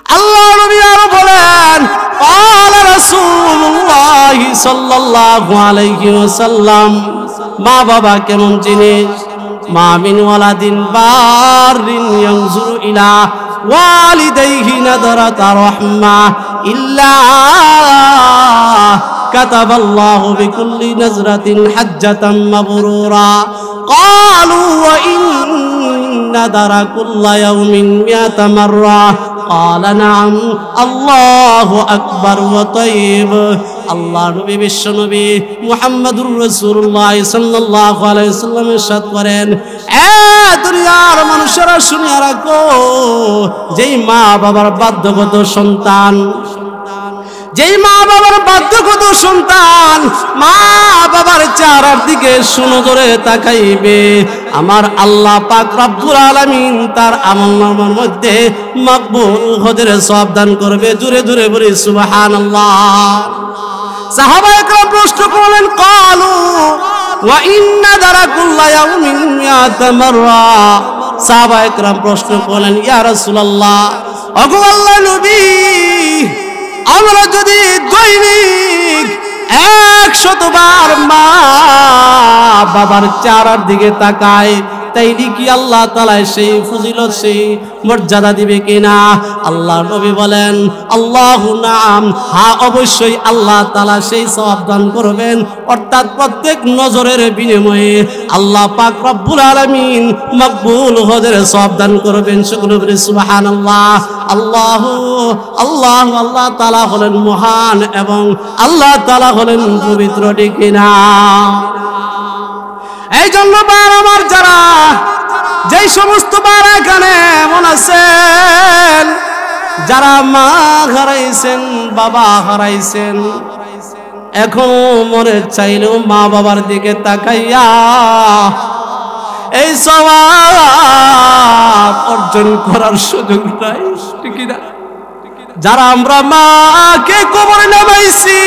আল্লাহ নবী আরো বলেন, ক্বালা রাসূলুল্লাহ সাল্লাল্লাহু আলাইহি ওয়াসাল্লাম, মা বাবা কেমন জিনিস? মা মিন ওয়ালাদিন বারিন ইয়ানজুরু ইলা ওয়ালিদাইহি নাদরাতা রাহমা ইল্লা কাতাবাল্লাহু বিকুল্লি নাজরাতিন হাজ্জাতাম মাবরুরা। ক্বালু ওয়া ইন্না দারা কুল্লা ইয়াউমিন মিয়াতা মাররা। ক্বালা নাআম। আল্লাহু আকবার ওয়া তাইয়্যিব। আল্লাহ নবী বিশ্ব নবী মুহাম্মদুর রাসূলুল্লাহ সাল্লাল্লাহু আলাইহি ওয়াসাল্লাম ইরশাদ করেন, এ দুনিয়ার মানুষেরা শুনিয়া রাখো, যেই মা বাবার বাধ্যগত সন্তান, যেই মা বাবার বাধ্যগত সন্তান মা বাবার চেহারার দিকে সুনজরে তাকাইবে, আমার আল্লাহ পাক রব্বুল আলামিন তার আমলনামার মধ্যে মকবুল হজের সওয়াব দান করবে। জোরে জোরে বলি সুবহানাল্লাহ। সাহাবায়ে কেরাম প্রশ্ন করলেন, ক্বালু ওয়া ইন্না দারাকুল্লা ইয়াউমিন মিয়াতা মাররা। সাহাবায়ে কেরাম প্রশ্ন করলেন, ইয়া রাসূলুল্লাহ, ওগো আল্লাহর নবী, আমরা যদি দৈনিক 100 বার মা বাবার চেহারার দিকে তাকাই, তাইলে কি আল্লাহ তাআলা সেই ফজিলত, সেই মর্যাদা দিবে কিনা? আল্লাহ নবী বলেন, আল্লাহু নাআম, হ্যাঁ অবশ্যই আল্লাহ তাআলা সেই সওয়াব দান করবেন। অর্থাৎ প্রত্যেক নজরের বিনিময়ে আল্লাহ পাক রব্বুল আলামিন মকবুল হজের সওয়াব দান করবেন। সকলে বলি সুবহানাল্লাহ। আল্লাহু আল্লাহ আল্লাহ তাআলা হলেন মহান এবং আল্লাহ তাআলা হলেন পবিত্র, ঠিক কিনা? এই জন্য বার আমার যারা, যেই সমস্ত বার এখানে এমন আছেন যারা মা হারাইছেন, বাবা হারাইছেন, এখনো মনে চাইলেও মা বাবার দিকে তাকাইয়া এই সওয়াব অর্জন করার সুযোগ নাই, ঠিক না? যারা আমরা মাকে কবরে নামাইছি,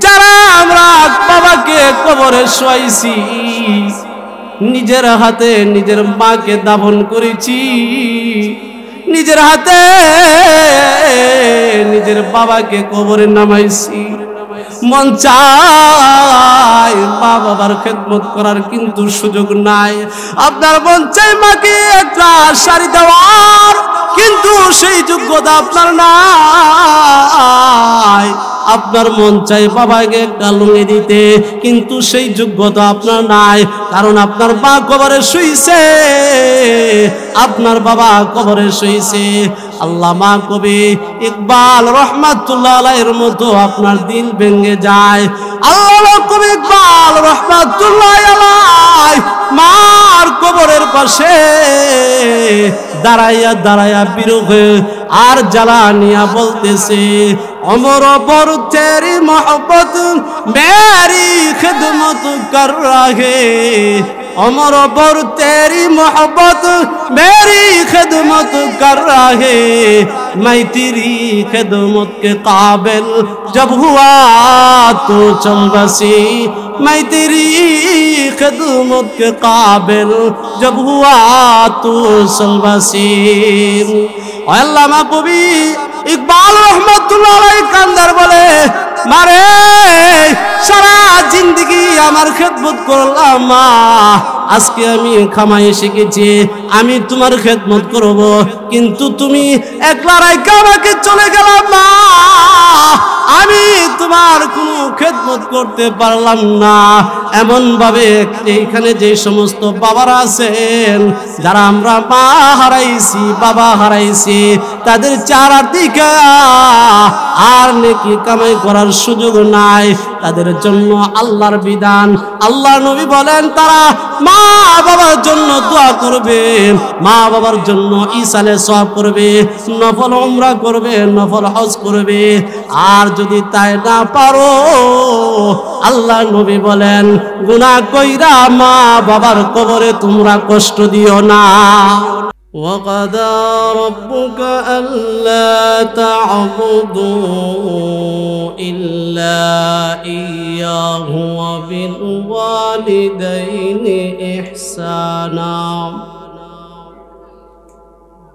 যারা আমরা বাবাকে কবরে শোয়াইছি, নিজের হাতে নিজের মাকে দাফন করেছি, নিজের হাতে নিজের বাবাকে কবরে নামাইছি, মন চায় মা বাবার খেদমত করার কিন্তু সুযোগ নাই। আপনার মন চাই মাকে একটা শাড়ি দেওয়ার, কিন্তু সেই যোগ্যতা আপনার নাই। আপনার মন চাই বাবাকে একটা লুঙ্গি দিতে, কিন্তু সেই যোগ্যতা আপনার নাই, কারণ আপনার মা কবরে শুইছে, আপনার বাবা কবরে শুইছে। আল্লামা কবি ইকবাল রহমাতুল্লাহ আলাইহির মতো আপনার দিল ভেঙে যায়। আল্লামা কবি ইকবাল রহমাতুল্লাহ আলাইহি মার কবরের পাশে দাঁড়াইয়া দাঁড়াইয়া বিরহ আর জ্বালানিয়া বলতেছে, অমর বর তেরি মোহব্বত মেরি খিদমত কর রাহে, अमर बर तेरी मोहब्बत मेरी खिदमत कर रहे, मैं तेरी खिदमत के काबिल जब हुआ तो चल बसी, मैं तेरी खिदमत के काबिल जब हुआ तो चल बसी। अल्लामा कवि इकबाल रहमतुल्लाह अलैहि कांदार बोले, मारे सारा जिंदगी आमार खेदमत करलाम मा, আজকে আমি খামাই শিখেছি আমি তোমার খেদমত করব, কিন্তু তুমি একলা রাইখা আমাকে চলে গেলাম মা, আমি তোমার কোনো খেদমত করতে পারলাম না। এমন ভাবে এইখানে যে সমস্ত বাবারা আছেন যারা আমরা মা হারাইছি বাবা হারাইছি, তাদের চেহারার দিকে আর নেকি কামাই করার সুযোগ নাই। তাদের জন্য আল্লাহর বিধান, আল্লাহর নবী বলেন তারা মা বাবার জন্য দোয়া করবে, মা বাবার জন্য ইসালে সওয়াব করবে, নফল উমরা করবে, নফল হজ করবে। আর যদি তাই না পারো, আল্লাহর নবী বলেন গুনাহ কইরা মা বাবার কবরে তোমরা কষ্ট দিও না। وقضى ربك ألا تعبدوا إلا إياه وبالوالدين إحسانا।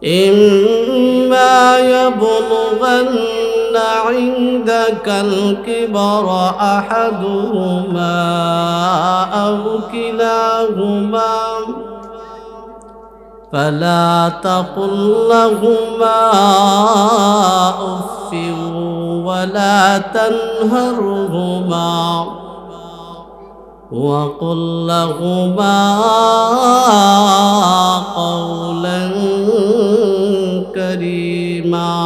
إما يبلغن عندك الكبر أحدهما أو كلاهما فلا تقل لهما أف ولا تنهرهما وقل لهما قولا كريما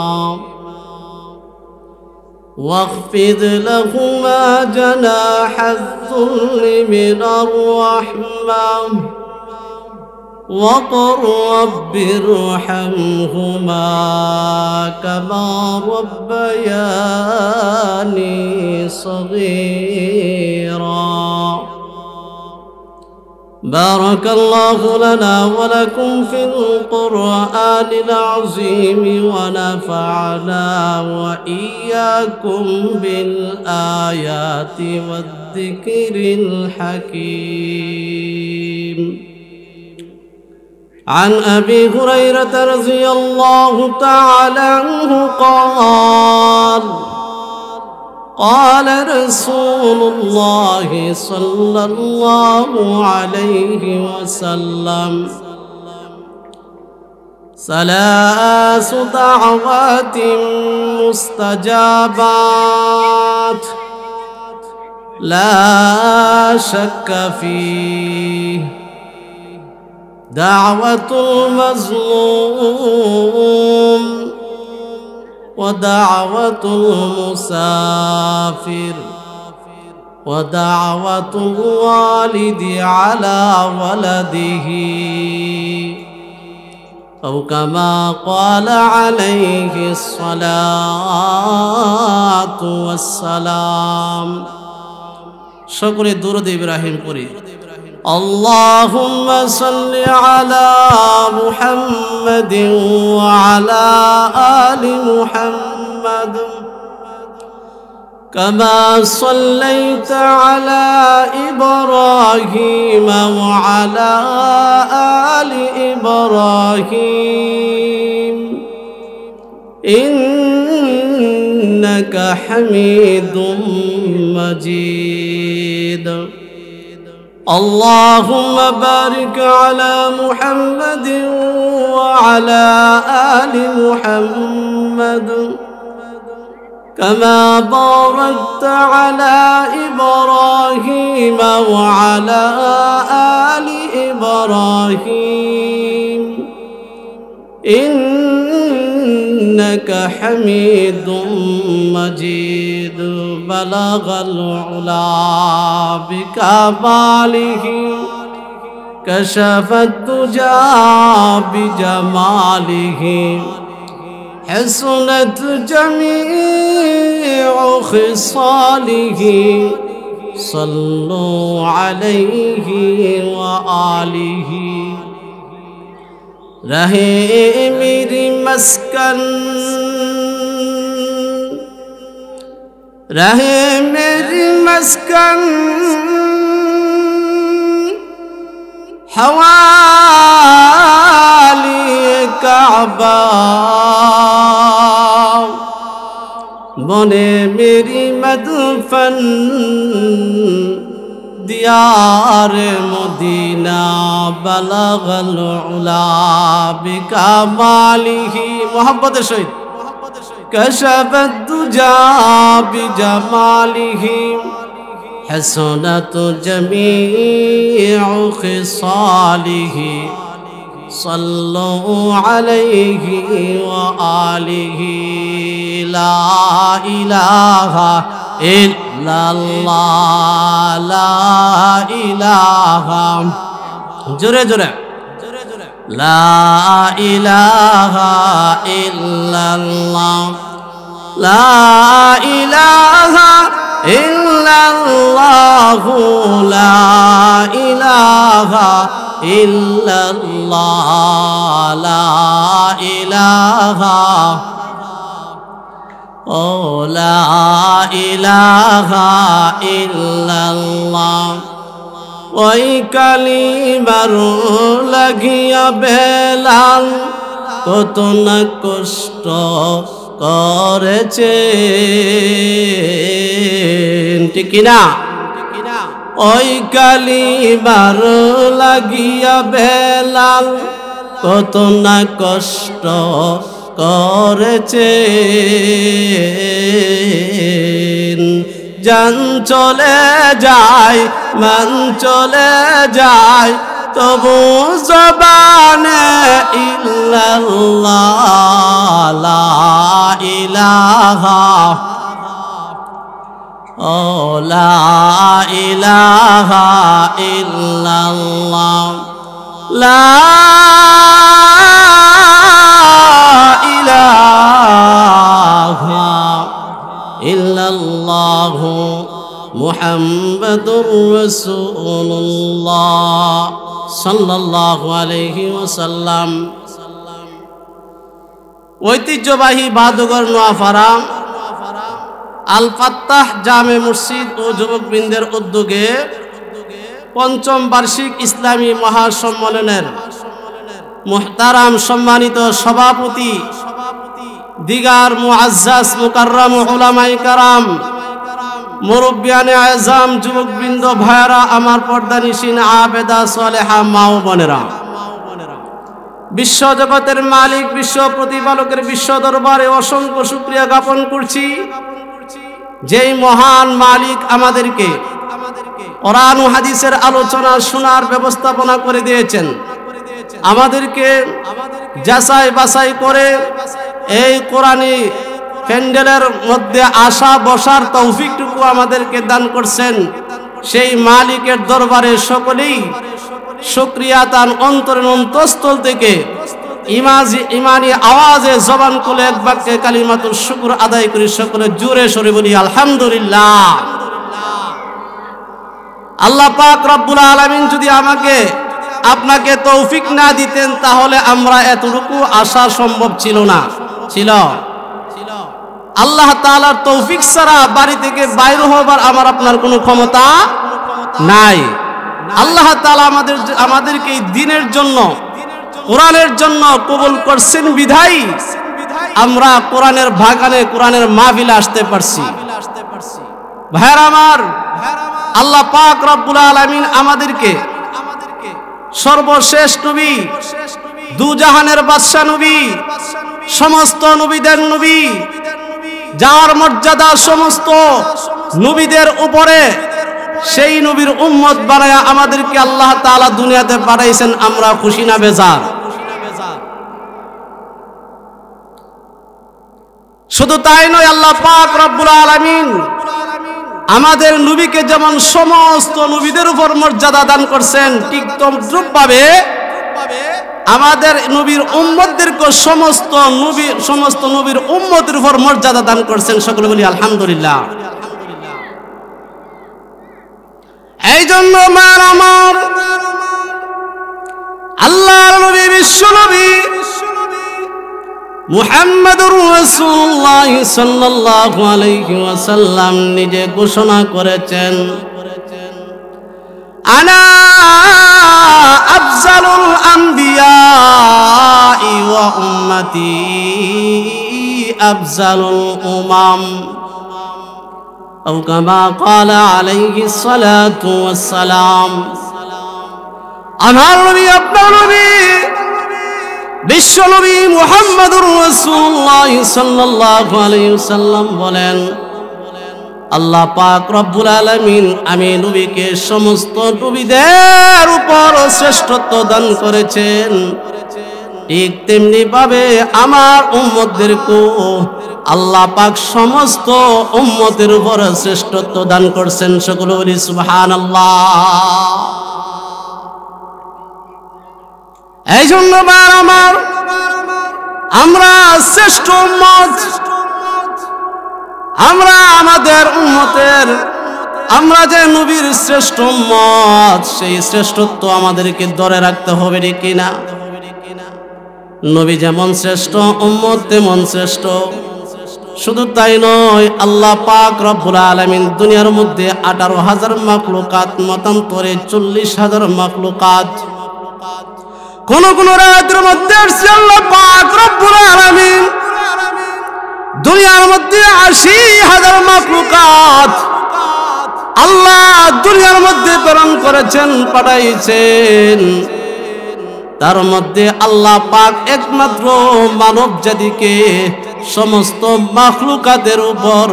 واخفض لهما جناح الذل من الرحمة وقل رب ارحمهما كما ربياني صغيرا. بارك الله لنا ولكم في القرآن العظيم ونفعنا وإياكم بالآيات والذكر الحكيم. عن أبي هريرة رضي الله تعالى عنه قال قال رسول الله صلى الله عليه وسلم ثلاث دعوات مستجابات لا شك فيه: دعوة المظلوم ودعوة المسافر ودعوة الوالد على ولده أو كما قال عليه الصلاة والسلام. شكر درود إبراهيم قري. اللهم صل على محمد وعلى آل محمد كما صليت على إبراهيم وعلى آل إبراهيم إنك حميد مجيد. اللهم بارك على محمد وعلى آل محمد كما باركت على إبراهيم وعلى آل إبراهيم إنك حميد مجيد. بلغ العلا بكماله كشف الدجى بجماله حسنت جميع خصاله صلوا عليه وآله. رہے میری مسکن رہے میری مسکن حوالی کعبہ بنے میری مدفن دیار مدینہ. بلغ العلا بکمالہ محبت شہید کشف الدجى بجماله حسنت جميع خصاله صلوا عليه وآله. لا إله إلا الله لا إله جرے جرے لا إله إلا الله لا إله إلا الله لا إله إلا الله لا إله لا إله إلا الله. ওই কালিমার লাগিয়া বেলাল কত না কষ্ট করেছেন, ঠিক কিনা? ওই কালিমার লাগিয়া বেলাল কত না কষ্ট করেছেন। জান চলে যায়, মান চলে যায়, তবু জবানে ইল্লাল্লাহ লা ইলাহা ও লা ইলাহা ইল্লাল্লাহ লা ইলাহা ইল্লাল্লাহ মুহাম্মাদুর রাসূলুল্লাহ সাল্লাল্লাহু আলাইহি ওয়াসাল্লাম। ঐতিহ্যবাহী বাদুগর নোয়াপাড়া আল ফাত্তাহ জামে মসজিদ ও যুবকবৃন্দের উদ্যোগে পঞ্চম বার্ষিক ইসলামী মহাসম্মেলনের মুহতারাম সম্মানিত সভাপতি দিগার মুআজ্জাজ মুকাররম উলামায়ে কেরাম, মুরব্বিয়ানে আযম, যুবকবৃন্দ, ভাইরা, আমার পর্দানিশীন আবেদা সালেহা মা ও বোনেরা, বিশ্ব জগতের মালিক, বিশ্ব প্রতিপালকের বিশ্ব দরবারে অসংখ্য শুকরিয়া জ্ঞাপন করছি, যেই মহান মালিক আমাদেরকে কোরআন ও হাদিসের আলোচনা শোনার ব্যবস্থাপনা করে দিয়েছেন। আমাদেরকে যাচাই বাছাই করে এই কোরআনী প্যান্ডেলের মধ্যে আসা বসার তৌফিকটুকু আমাদেরকে দান করছেন। সেই মালিকের দরবারে সকলেই শুকরিয়া তার অন্তরের অন্তঃস্থল থেকে ইমানি আওয়াজে জবান খুলে এক বাক্যে কালিমাতুল শুকর আদায় করি, সকলে জোরে সরে বলি আলহামদুলিল্লাহ। আল্লাহ পাক রব্বুল আলামিন যদি আমাকে আপনাকে তৌফিক না দিতেন তাহলে আমরা এতটুকু আসা সম্ভব ছিল না। ছিল আল্লাহ তাআলার তৌফিক ছাড়া বাড়ি থেকে বাইরে হবার আমার আপনার কোনো ক্ষমতা নাই। আল্লাহ তাআলা আমাদেরকে দ্বীনের জন্য, কোরআনের জন্য কবুল করছেন বিধায় আমরা কোরআনের বাগানে, কোরআনের মাহফিলে আসতে পারছি। ভাইরা আমার, আল্লাহ পাক রব্বুল আলামিন আমাদেরকে সর্বশেষ নবী, দুজাহানের বাদশা নবী, সমস্ত নবীদের নবী, যার মর্যাদা সমস্ত নবীদের উপরে, সেই নবীর উম্মত বানায়া আমাদেরকে আল্লাহ তাআলা দুনিয়াতে পাঠাইছেন। আমরা খুশি না বেজার? শুধু তাই নয়, আল্লাহ পাক রব্বুল আলামিন আমাদের নবীকে যেমন সমস্ত নবীদের উপর মর্যাদা দান করছেন, ঠিক তদ্রূপভাবে আমাদের নবীর উম্মতদেরকে সমস্ত নবীর উম্মতের উপর মর্যাদা দান করছেন। সকলে বলি আলহামদুলিল্লাহ। এই জন্য আমার আল্লাহর নবী, বিশ্ব নবী মুহাম্মাদুর রাসূলুল্লাহ সাল্লাল্লাহু আলাইহি ওয়াসাল্লাম নিজে ঘোষণা করেছেন, আনা আফজালুল আম্বিয়া ওয়া উম্মতি আফজালুল উমাম, আও কামা ক্বালা আলাইহিস সালাতু ওয়াস সালাম। আমার নবী, আপনার নবী, বিশ্ব নবী মুহাম্মাদুর রাসূলুল্লাহ সাল্লাল্লাহু আলাইহি ওয়াসাল্লাম বলেন, আল্লাহ পাক রব্বুল আলামিন আমি নবীকে সমস্ত নবীদের উপর শ্রেষ্ঠত্ব দান করেছেন, ঠিক তেমনি ভাবে আমার উম্মতদেরকেও আল্লাহ পাক সমস্ত উম্মতের উপর শ্রেষ্ঠত্ব দান করছেন। সকলে বলি সুবহানাল্লাহ। এই জন্য আমরা শ্রেষ্ঠ উম্মত, আমরা আমাদের উম্মতের, আমরা যে নবীর শ্রেষ্ঠ উম্মত, সেই শ্রেষ্ঠত্ব আমাদেরকে ধরে রাখতে হবে, কিনা? নবী যেমন শ্রেষ্ঠ, উম্মত তেমন শ্রেষ্ঠ। শুধু তাই নয়, আল্লাহ পাক রব্বুল আলামিন দুনিয়ার মধ্যে 18,000 মাখলুকাত, মতান্তরে 40,000 মাখলুকাত, কোন কোন রাতের মধ্যে আসছে আল্লাহ পাক রব্বুল আলামিন দুনিয়ার মধ্যে ৮০,০০০ মাখলুকাত আল্লাহ দুনিয়ার মধ্যে প্রেরণ করেছেন, পাঠাইছেন। তার মধ্যে আল্লাহ পাক একমাত্র মানব জাতিকে সমস্ত মাখলুকাতের উপর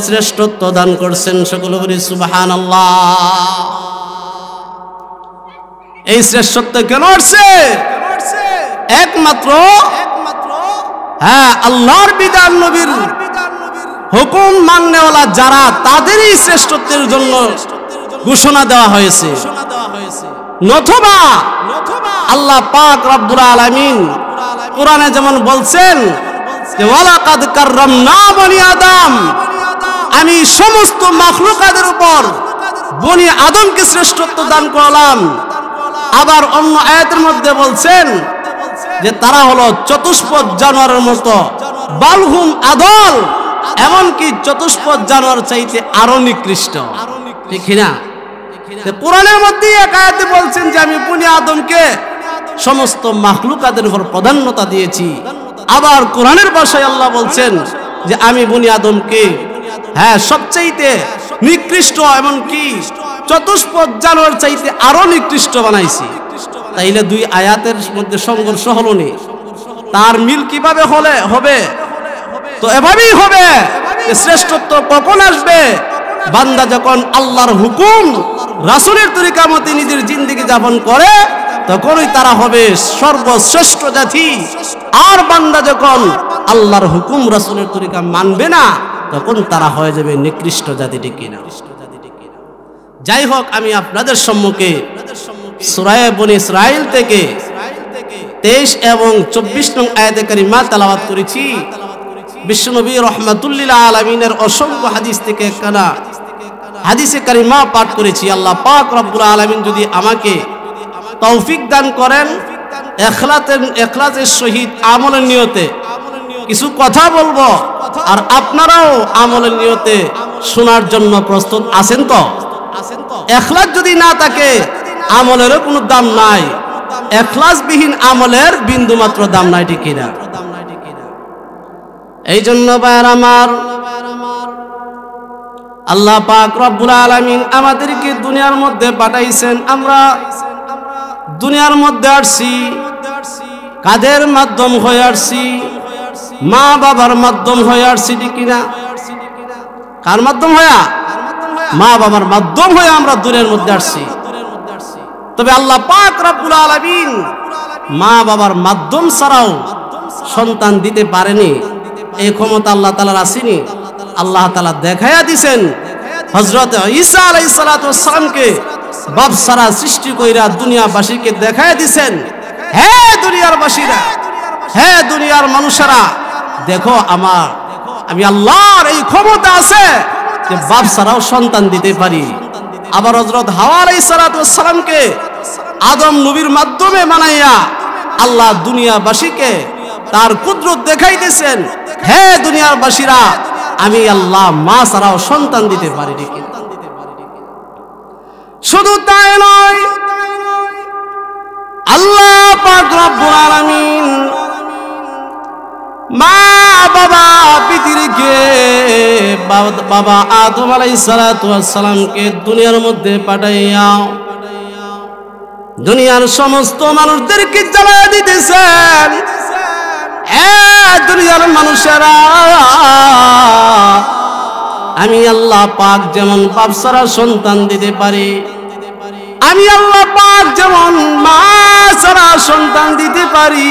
শ্রেষ্ঠত্ব দান করছেন। সকলে বলি সুবহানাল্লাহ। এই শ্রেষ্ঠত্ব কেন আসছে? একমাত্র আল্লাহর বিধান, নবীর হুকুম মাননেওয়ালা যারা, তাদেরই শ্রেষ্ঠত্বের জন্য ঘোষণা দেওয়া হয়েছে। নতুবা আল্লাহ পাক রব্বুল আলামিন কোরআনে যেমন বলছেন যে ওয়ালাকাদ কাররামনা বনি আদম, আমি সমস্ত মাখলুকাতের উপর বনি আদমকে শ্রেষ্ঠত্ব দান করলাম। আবার অন্য আয়াতের মধ্যে বলছেন যে তারা হলো চতুষ্পদ জানোয়ারের মতো, বালহুম আদল, এমনকি চতুষ্পদ জানোয়ার চাইতে আরো নিকৃষ্ট। ঠিক না? কোরআনের মধ্যে এক আয়াতে বলছেন যে আমি বনি আদমকে সমস্ত মাখলুকাতের উপর প্রাধান্যতা দিয়েছি। আবার কোরআনের ভাষায় আল্লাহ বলছেন যে আমি বনি আদমকে সবচাইতে নিকৃষ্ট, এমনকি চতুষ্পদ জানোয়ার চাইতে আরো নিকৃষ্ট বানাইছি। তাইলে দুই আয়াতের মধ্যে সংঘর্ষ হলো নি, তার মিল কিভাবে হবে? তো এভাবেই হবে। শ্রেষ্ঠত্ব কখন আসবে? বান্দা যখন আল্লাহর হুকুম রাসূলের তরিকা মতে নিজের জিন্দেগি যাপন করে, তখনই তারা হবে সর্বশ্রেষ্ঠ জাতি। আর বান্দা যখন আল্লাহর হুকুম রাসূলের তরিকা মানবে না, তখন তারা হয়ে যাবে নিকৃষ্ট জাতি। ঠিক কিনা? যাই হোক, আমি আপনাদের সম্মুখে সূরা বনী ইসরাঈল থেকে 23 এবং 24 নং আয়াতে কারিমা তেলাওয়াত করেছি। বিশ্বনবী রাহমাতুল্লিল আলামিনের অসংখ্য হাদিস থেকে একখানা হাদিসে কারিমা পাঠ করেছি। আল্লাহ পাক রব্বুল আলামিন যদি আমাকে তৌফিক দান করেন, ইখলাসের সহিত আমলের নিয়তে কিছু কথা বলবো, আর আপনারাও আমলের নিয়তে শোনার জন্য প্রস্তুত আছেন তো? ইখলাস যদি না থাকে, আমলেরও কোনো দাম নাই। ইখলাসবিহীন আমলের বিন্দু মাত্র দাম নাই। ঠিক কিনা? এই জন্য ভাইরা আমার, আল্লাহ পাক রব্বুল আলামিন আমাদেরকে দুনিয়ার মধ্যে পাঠাইছেন। আমরা দুনিয়ার মধ্যে আসছি কাদের মাধ্যম হয়ে আসছি? মা বাবার মাধ্যম হয়ে আসছি। ঠিক কিনা? কার মাধ্যম হয়ে? মা বাবার মাধ্যম হয়ে আমরা দুনিয়ার মধ্যে আসছি। তবে আল্লাহ পাক রব্বুল আলামিন মা বাবার মাধ্যম ছাড়াও সন্তান দিতে পারেনি। এই ক্ষমতা আল্লাহ তাআলার আসেনি। আল্লাহ তাআলা দেখায়া দিবেন হযরত ঈসা আলাইহিস সালাতু ওয়াস সালামকে বাপ সারা সৃষ্টি কইরা দুনিয়াবাসীকে দেখায়া দিবেন, হে দুনিয়ার বাসীরা, হে দুনিয়ার মানুষেরা, দেখো আমি আল্লাহর এই ক্ষমতা আছে যে বাপ সারাও সন্তান দিতে পারি। আবার হযরত হাওয়া আলাইহিস সালাতু ওয়াস সালামকে আদম নবীর মাধ্যমে বানাইয়া আল্লাহ দুনিয়াবাসীকে তার কুদরত দেখাইতেছেন, হে দুনিয়ার বাসীরা, আমি আল্লাহ মা ছাড়াও সন্তান দিতে পারি। শুধু তাই নয়, আল্লাহ পাক রব্বুল আলামিন মা বাবা পৃথিবীকে বাবা আদম আলাইহিস সালাতু ওয়াস সালামকে দুনিয়ার মধ্যে পাঠাইয়া দুনিয়ার সমস্ত মানুষদেরকে জ্বালায়া দিতেছেন। দুনিয়ার মানুষেরা, আমি আল্লাহ পাক যেমন বাপ ছাড়া সন্তান দিতে পারি, আমি আল্লাহ পাক যেমন মা ছাড়া সন্তান দিতে পারি,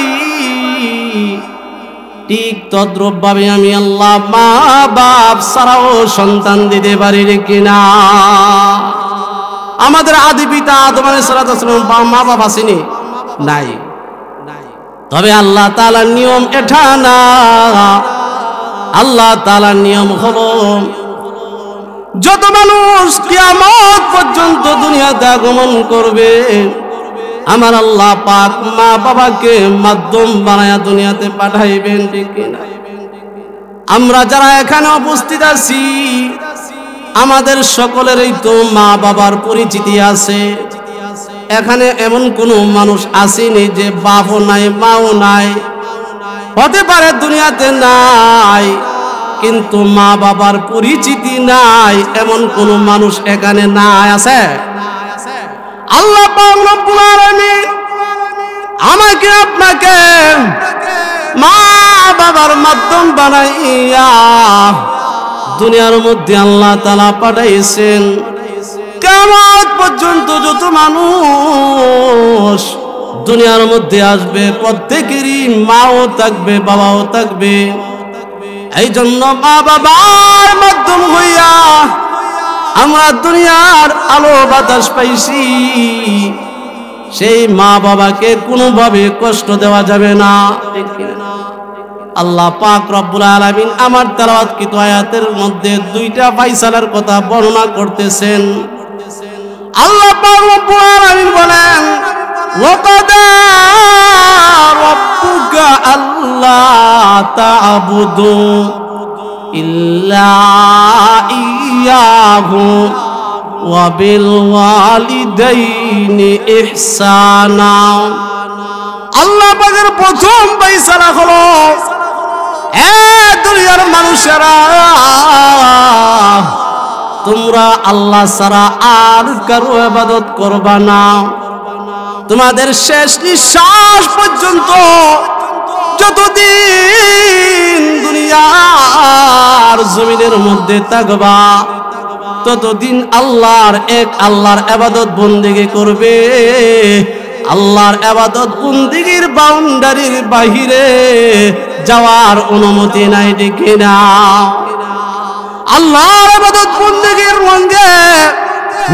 ঠিক তদ্রূপ ভাবে আমি আল্লাহ মা বাপ ছাড়াও সন্তান দিতে পারি। কিনা? আমাদের আদি পিতা আদম আলাইহিস সালাম মা বাপ আসেনি? নাই। তবে আল্লাহ তাআলার নিয়ম এটা না। আল্লাহ তাআলার নিয়ম হলো যত মানুষ কিয়ামত পর্যন্ত দুনিয়াতে আগমন করবে, আমার আল্লাহ পাক মা বাবাকে মাধ্যম বানায়া দুনিয়াতে পাঠাইবেন। ঠিক কিনা? আমরা যারা এখানে উপস্থিত আছি, আমাদের সকলেরই তো মা বাবার পরিচিতি আছে। এখানে এমন কোনো মানুষ আসেনি যে বাপও নাই মাও নাই, হতে পারে দুনিয়াতে নাই, কিন্তু মা বাবার পরিচিতি নাই এমন কোন মানুষ এখানে নাই। আছে? আল্লাহ পাক রব্বুল আলামিন আমাকে আপনাকে মা বাবার মাধ্যম বানাইয়া দুনিয়ার মধ্যে আল্লাহ তাআলা পাঠাইছেন। কিয়ামত পর্যন্ত যত মানুষ দুনিয়ার মধ্যে আসবে প্রত্যেকেরই মাও থাকবে বাবাও থাকবে। এই জন্য মা বাবার মাধ্যম হইয়া আমরা দুনিয়ার আলো বাতাস পাইছি। সেই মা বাবাকে কোনোভাবে কষ্ট দেওয়া যাবে না। আল্লাহ পাক রব্বুল আলামিন আমার তেলাওয়াতকৃত আয়াতের মধ্যে দুইটা ফায়সালার কথা বর্ণনা করতেছেন। আল্লাহ পাক রব্বুল আলামিন বলেন, ওয়াকাদা রাব্বুকা আল্লা তা'বুদু ইল্লা ইয়্যাহু ওয়া বিল ওয়ালিদাইনি ইহসানা। আল্লাহ পাকের প্রথম ফায়সালা হলো, এ দুনিয়ার মানুষেরা, তোমরা আল্লাহ ছাড়া আর কারো ইবাদত করবা না। তোমাদের শেষ নিঃশ্বাস পর্যন্ত যতদিন দুনিয়ার জমিনের মধ্যে থাকবা ততদিন আল্লাহর ইবাদত বন্দেগী করবে। আল্লাহর ইবাদত বন্দেগীর বাউন্ডারির বাহিরে যাওয়ার অনুমতি নাই, ঠিক না? আল্লাহর ইবাদত বন্দেগীর রঙে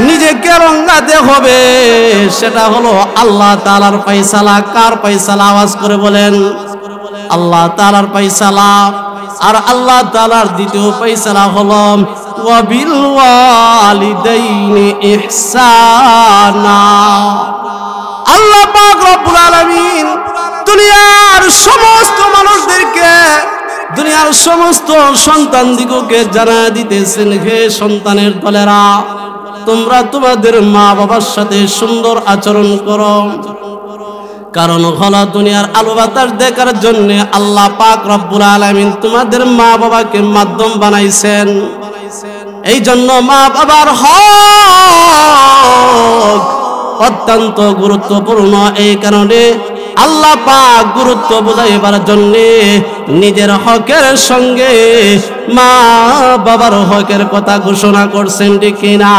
নিজেকে রঙাতে হবে, সেটা হলো আল্লাহ তাআলার ফায়সালা। কার ফায়সালা? আওয়াজ করে বলেন, আল্লাহ তাআলার ফায়সালা। আর আল্লাহ তাআলার দ্বিতীয় ফায়সালা হলো ওয়া বিল ওয়ালিদাইনি ইহসানা। আল্লাহ পাক রব্বুল আলামিন দুনিয়ার সমস্ত মানুষদেরকে, দুনিয়ার সমস্ত সন্তানদিগকে জানায়া দিতেছেন, হে সন্তানের দলেরা, তোমরা তোমাদের মা বাবার সাথে সুন্দর আচরণ করো। কারণ হলো দুনিয়ার আলো বাতাস দেখার জন্য আল্লাহ পাক রব্বুল আলামিন তোমাদের মা বাবাকে মাধ্যম বানাইছেন। এই জন্য মা বাবার হক অত্যন্ত গুরুত্বপূর্ণ। এই কারণে আল্লাহ পাক গুরুত্ব বোঝাইবার জন্য নিজের হকের সঙ্গে মা বাবার হকের কথা ঘোষণা করছেন, ঠিক না?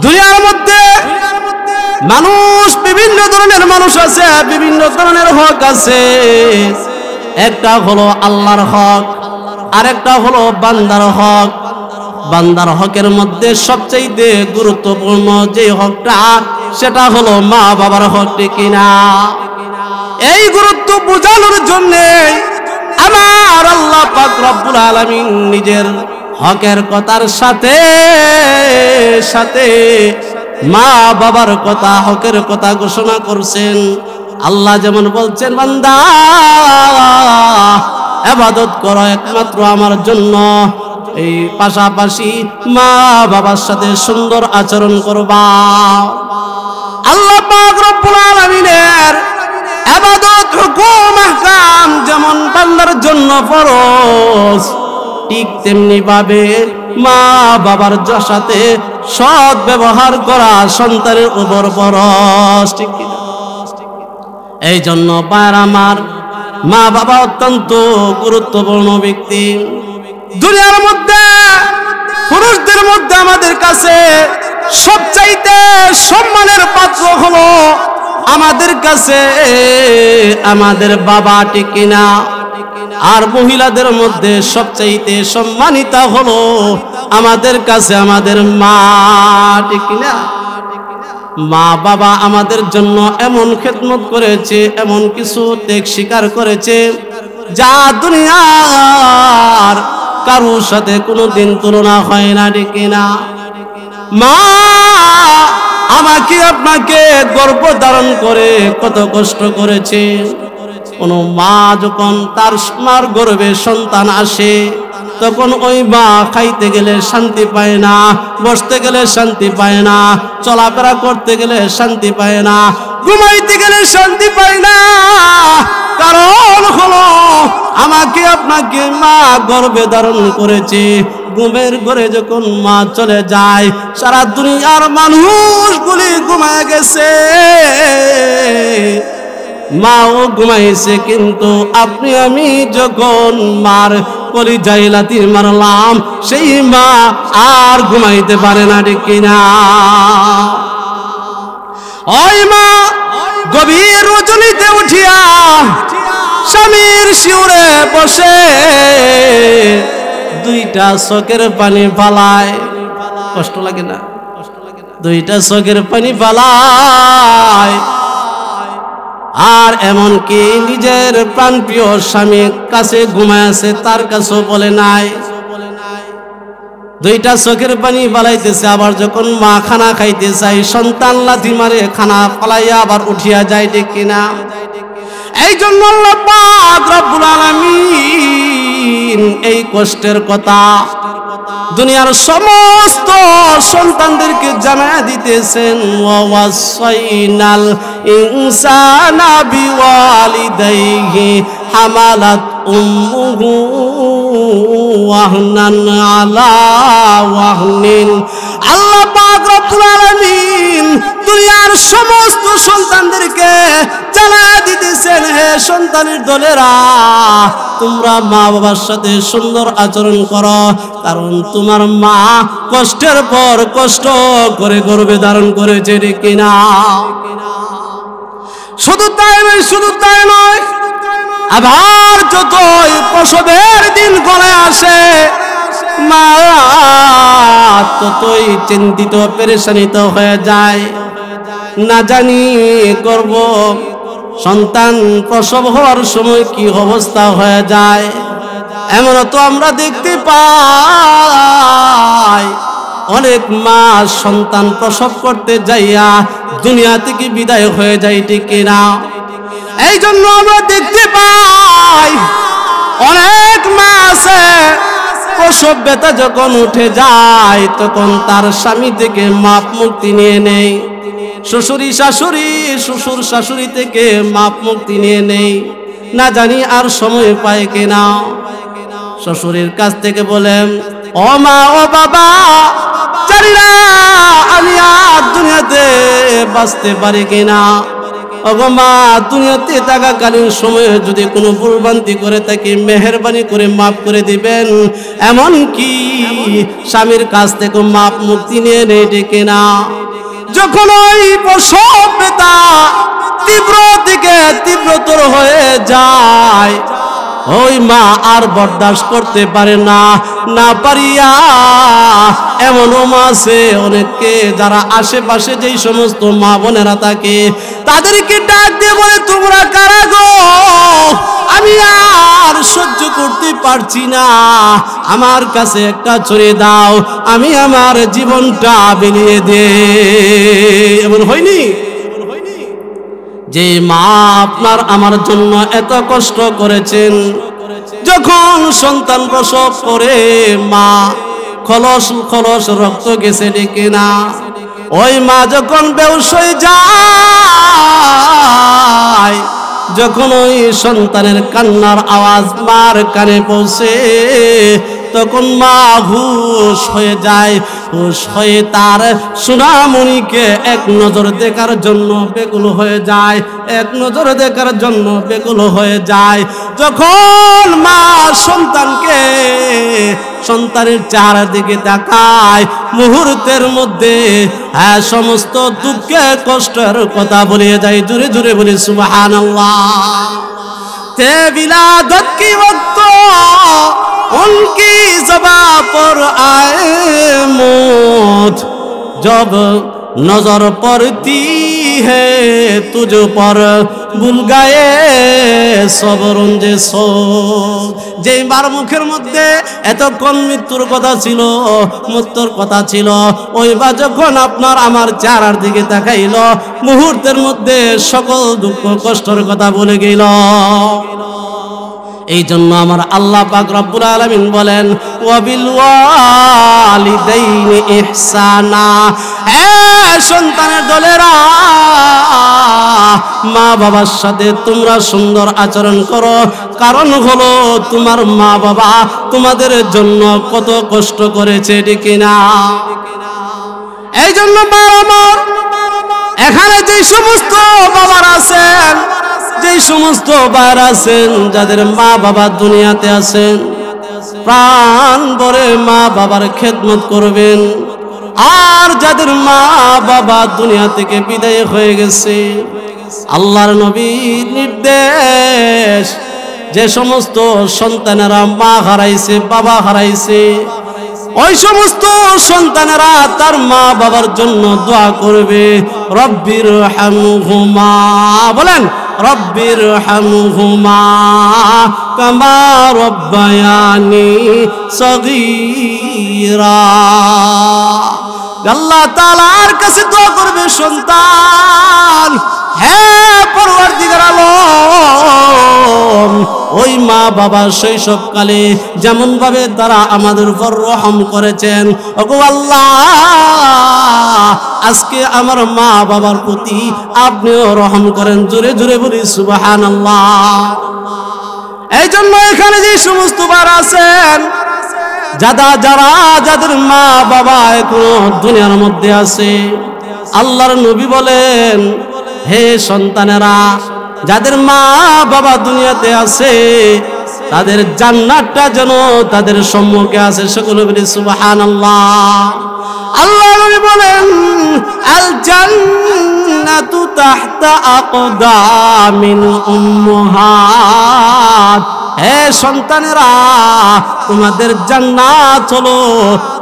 দুনিয়ার মধ্যে মানুষ, বিভিন্ন ধরনের মানুষ আছে, বিভিন্ন ধরনের হক আছে। একটা হলো আল্লাহর হক, আরেকটা হলো বান্দার হক। বান্দার হকের মধ্যে সবচেয়ে গুরুত্বপূর্ণ যে হকটা, সেটা হলো মা বাবার হক, ঠিক না? এই গুরুত্ব বোঝানোর জন্য আমার আল্লাহ পাক রব্বুল আলামিন নিজের হকের কথার সাথে সাথে মা বাবার কথা, হকের কথা ঘোষণা করছেন। আল্লাহ যেমন বলছেন, বান্দা ইবাদত করো একমাত্র আমার জন্য, এই পাশাপাশি মা বাবার সাথে সুন্দর আচরণ করবা। আল্লাহ পাক রব্বুল আলামিনের ইবাদত, হুকুম, আহকাম যেমন বান্দার জন্য ফরজ, ঠিক তেমনি ভাবে মা বাবার সাথে সৎ ব্যবহার করা সন্তানের উপর ফরজ, ঠিক না? এই জন্য পার আমার মা বাবা অত্যন্ত গুরুত্বপূর্ণ ব্যক্তি। দুনিয়ার মধ্যে পুরুষদের মধ্যে আমাদের কাছে সবচাইতে সম্মানের পাত্র হলো আমাদের কাছে আমাদের বাবা, ঠিক না? আর মহিলাদের মধ্যে সবচাইতে সম্মানিতা হলো আমাদের কাছে আমাদের মা, ঠিক না? মা বাবা আমাদের জন্য এমন খেদমত করেছে, এমন কিছু ত্যাগ স্বীকার করেছে যা দুনিয়ার কারোর সাথে কোনোদিন তুলনা হয় না, ঠিক না? মা আমাকে আপনাকে গর্ভ ধারণ করে কত কষ্ট করেছে। কোন মা যখন তার মার গর্ভে সন্তান আসে, তখন ওই মা খাইতে গেলে শান্তি পায় না, বসতে গেলে শান্তি পায় না, চলাফেরা করতে গেলে শান্তি পায় না, ঘুমাইতে গেলে শান্তি পায় না। কারণ হলো আমাকে আপনাকে মা গর্ভে ধারণ করেছে। ঘুমের ঘরে যখন মা চলে যায়, সারা দুনিয়ার মানুষগুলি ঘুমায় গেছে, মাও ঘুমাইছে, কিন্তু আপনি আমি যখন মার কলিজায় লাথি মারলাম, সেই মা আর ঘুমাইতে পারে না, ঠিক কিনা? ওই মা গভীর রজনীতে উঠিয়া স্বামীর শিউরে বসে দুইটা চোখের পানি ফালায়। কষ্ট লাগে না? দুইটা চোখের পানি ফালায়। আর এমনকি নিজের প্রাণপ্রিয় স্বামীর কাছে ঘুমায় আছে, তার কাছেও বলে নাই। দুইটা চোখের পানি ফালাইতেছে। আবার যখন মা খানা খাইতে চাই, সন্তান লাথি মারে খানা ফালাইয়া আবার উঠিয়া যায়, ঠিক কিনা? এই জন্য আল্লাহ পাক রব্বুল আলামিন এই কষ্টের কথা দুনিয়ার সমস্ত সন্তানদেরকে জানায় দিতেছেন। ওয়াসাইনাল ইনসানা বিওয়ালিদাইহি হামালাত উম্মুহু ওয়াহনান আলা ওয়াহনিন। আল্লাহ পাক রব্বুল আলামিন দুনিয়ার সমস্ত সন্তানদেরকে জানায় দিতেছেন, হে সন্তানের দলেরা, তোমরা মা বাবার সাথে সুন্দর আচরণ করো, কারণ তোমার মা কষ্টের পর কষ্ট করে গর্ভে ধারণ করেছে, ঠিক কিনা? শুধু তাই নয়, শুধু তাই নয়, আবার যতই প্রসবের দিন করে আসে, মা ততই চিন্তিত পেরেশানিত হয়ে যায়। না জানি করব সন্তান প্রসব হওয়ার সময় কি অবস্থা হয়ে যায়। এমন তো আমরা দেখতে পাই, অনেক মা সন্তান প্রসব করতে যাইয়া দুনিয়া থেকে বিদায় হয়ে যায়, ঠিক কিনা? এই জন্য আমরা দেখতে পাই অনেক মা আছে, প্রসব ব্যথা যখন উঠে যায় তখন তার স্বামী থেকে মাপ মুক্তি নিয়ে নেই, শ্বশুর শাশুড়ি থেকে মাপ মুক্তি নিয়ে নেই। না জানি আর সময় পায় কিনা। শ্বশুরের কাছ থেকে বলেন, ও মা, ও বাবা, জানি না আমি আর দুনিয়াতে বাঁচতে পারি কিনা। ওগো মা, দুনিয়াতে থাকাকালীন সময়ে যদি কোনো ভুলভ্রান্তি করে থাকি, মেহেরবানি করে মাফ করে দিবেন। এমন কি স্বামীর কাছ থেকে মাপ মুক্তি নিয়ে নেই, ঠিক না? যখন ওই প্রসব ব্যথা তীব্র থেকে তীব্রতর হয়ে যায়, ওই মা আর বরদাস্ত করতে পারে না, না পারিয়া এমনও মা আছে অনেককে, যারা আশেপাশে যেই সমস্ত মা বোনেরা থাকে তাদেরকে ডাক দিয়ে বলে, তোমরা কারা গো? আমি আর সহ্য করতে পারছি না, আমার কাছে একটা ছুরি দাও, আমি আমার জীবনটা বিলিয়ে দে। এমন হয়নি? যে মা আপনার আমার জন্য এত কষ্ট করেছেন, যখন সন্তান প্রসব করে মা খলস খলস রক্ত গেছে, ডেকে না, ওই মা যখন বেহুশ হয়ে যায়, যখন ওই সন্তানের কান্নার আওয়াজ মার কানে পৌঁছে, তখন মা হুশ হয়ে যায়। হুশ হয়ে তার সোনামণিকে এক নজর দেখার জন্য বেকুল হয়ে যায়, এক নজর দেখার জন্য বেকুল হয়ে যায়। যখন মা সন্তানের চেহারার দিকে তাকায়, মুহূর্তের মধ্যে সমস্ত দুঃখের কষ্টের কথা বলে যায়। জোরে জোরে বলি সুবহানাল্লাহ। তে বিলাদত কি वक्त उनकी ज़बां पर आए मौत, जब नजर पड़ती है तुझ पर भूल गए सब रंजे सो। যে বার মুখের মধ্যে এতক্ষণ মৃত্যুর কথা ছিল, মৃত্যুর কথা ছিল, ওই বা যখন আপনার আমার চেহারার দিকে তাকাইল, মুহূর্তের মধ্যে সকল দুঃখ কষ্টের কথা বলে গেল। এই জন্য আমার আল্লাহ পাক রব্বুল আলামিন বলেন ওয়াবিল ওয়ালিদাইনি ইহসানা, সন্তানের দলেরা মা বাবার সাথে তোমরা সুন্দর আচরণ করো, কারণ হলো তোমার মা বাবা তোমাদের জন্য কত কষ্ট করেছে, ঠিক না? এই জন্য আমার এখানে যে সমস্ত বাবার আছেন, যে সমস্ত ভাইয়ের আছেন যাদের মা বাবা দুনিয়াতে আছেন, প্রাণ ভরে মা বাবার খেদমত করবেন। আর যাদের মা বাবা দুনিয়া থেকে বিদায় হয়ে গেছে, আল্লাহর নবীর নির্দেশ, যে সমস্ত সন্তানেরা মা হারাইছে বাবা হারাইছে, ওই সমস্ত সন্তানেরা তার মা বাবার জন্য দোয়া করবে, রব্বির হামহুমা, বলেন রব্বির হামহুমা কামা রব্বায়ানি সগীরা। আল্লাহ তাআলার কাছে দোয়া করবে সন্তান, হে পরওয়ারদিগার আলম, ওই মা বাবা শৈশবকালে যেমন ভাবে তারা আমাদের উপর রহম করেছেন, ওগো আল্লাহ আজকে আমার মা বাবার প্রতি আপনিও রহম করেন। জোরে জোরে বলি সুবহানাল্লাহ। এই জন্য এখানে যে সমস্ত বার আছেন, যাদের মা বাবা এখনো দুনিয়ার মধ্যে আছে, আল্লাহর নবী বলেন হে সন্তানেরা, যাদের মা বাবা দুনিয়াতে আছে তাদের জান্নাতটা যেন তাদের সম্মুখে আছে। সকলে বলি সুবহানাল্লাহ। আল্লাহ নবী বলেন আল জান্নাতু তাহতা আকদামিল উম্মাহাত, হে সন্তানেরা তোমাদের জান্নাত হলো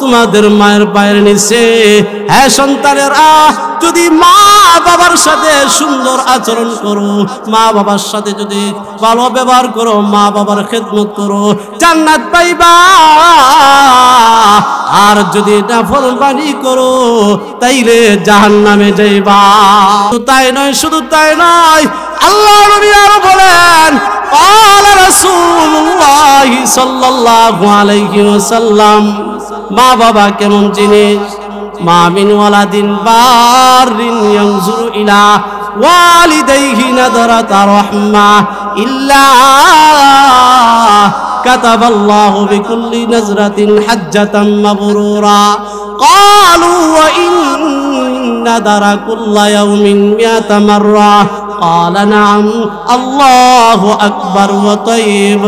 তোমাদের মায়ের পায়ের নিচে। হে সন্তানেরা যদি মা বাবার সাথে সুন্দর আচরণ করো, মা বাবার সাথে যদি ভালো ব্যবহার করো, মা বাবার খেদমত করো, জান্নাত পাইবা। আর যদি নাফরমানি করো তাইলে জাহান্নামে যাইবা। তাই নয়, শুধু তাই নয়, আল্লাহ নবী আরো বলেন ক্বালা রাসূলুল্লাহ সাল্লাল্লাহু আলাইহি ওয়াসাল্লাম, মা বাবা কেমন জিনিস? মা মিন ওয়ালাদিন বারিন ইয়ানজুরু ইলা ওয়ালিদাইহি নাদরাতা রাহমা ইল্লা কাতাবাল্লাহু বিকুল্লি নাজরাতিন হাজ্জাতাম মাবরুরা। ক্বালু ওয়া ইন্না দারা কুল্লা ইয়াউমিন মিআতা মাররা। ক্বালা নাআম। আল্লাহু আকবার ওয়া তাইয়্যিব।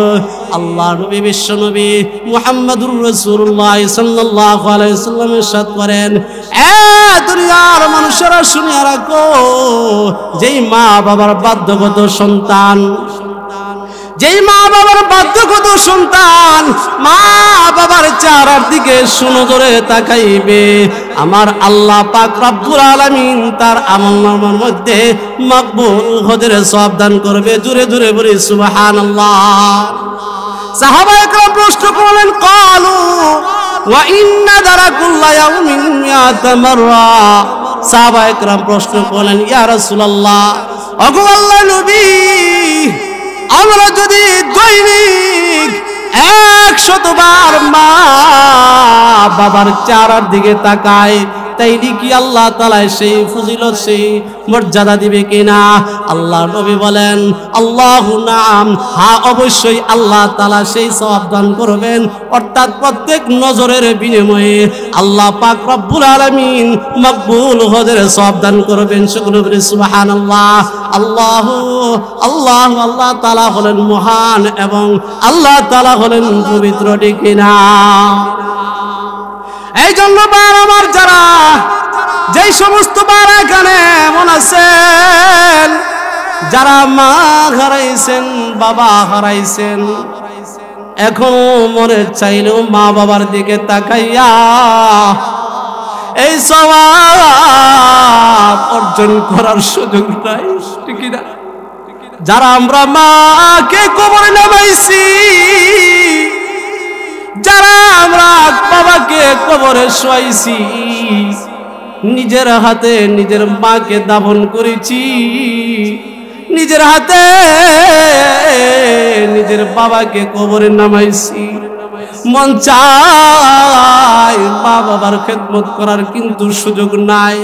আল্লাহ নবী বিশ্ব নবী মুহাম্মদুর রাসূলুল্লাহ সাল্লাল্লাহু আলাইহি ওয়াসাল্লাম ইরশাদ করেন, এ দুনিয়ার মানুষেরা শুনিয়া রাখো, যেই মা বাবার বাধ্যগত সন্তান, যেই মা বাবার বাধ্যগত সন্তান মা বাবার চেহারার দিকে সুনজরে তাকাইবে, আমার আল্লাহ পাক রব্বুল আলামিন তার আমলনামার মধ্যে মকবুল হজের সওয়াব দান করবে। জোরে জোরে বলি সুবহানাল্লাহ। সাহাবায়ে কেরাম প্রশ্ন করলেন, ক্বালু ওয়া ইন্না দারাকুল্লা ইয়াউমিন মিআতা মাররা। সাহাবায়ে কেরাম প্রশ্ন করলেন, ইয়া রাসূলুল্লাহ, ওগো আল্লাহর নবী, আমরা যদি দৈনিক 100 বার মা বাবার চেহারার দিকে তাকাই, তাইলে কি আল্লাহ তাআলা সেই ফজিলত সেই মর্যাদা দিবে কিনা? আল্লাহ নবী বলেন, আল্লাহু নাম, হ্যাঁ অবশ্যই আল্লাহ তাআলা সেই সওয়াব দান করবেন। অর্থাৎ প্রত্যেক নজরের বিনিময়ে আল্লাহ পাক রব্বুল আলামিন মকবুল হজের সওয়াব দান করবেন। সকলে বলি সুবহানাল্লাহ। আল্লাহু আল্লাহ, আল্লাহ তাআলা হলেন মহান এবং আল্লাহ তাআলা হলেন পবিত্র, ঠিক কিনা? এই জন্য বার আমার যারা যেই সমস্ত বার এখানে এমন আছেন যারা মা হারাইছেন বাবা হারাইছেন, এখন মনে চাইলেও মা বাবার দিকে তাকাইয়া এই সওয়াব অর্জন করার সুযোগ নাই, ঠিক না? যারা আমরা মাকে কবরে নামাইছি, যারা আমরা বাবাকে কবরে শোয়াইছি, নিজের হাতে নিজের মাকে দাফন করেছি, নিজের হাতে নিজের বাবাকে কবরে নামাইছি। মন চায় মা বাবার খেদমত করার, কিন্তু সুযোগ নাই।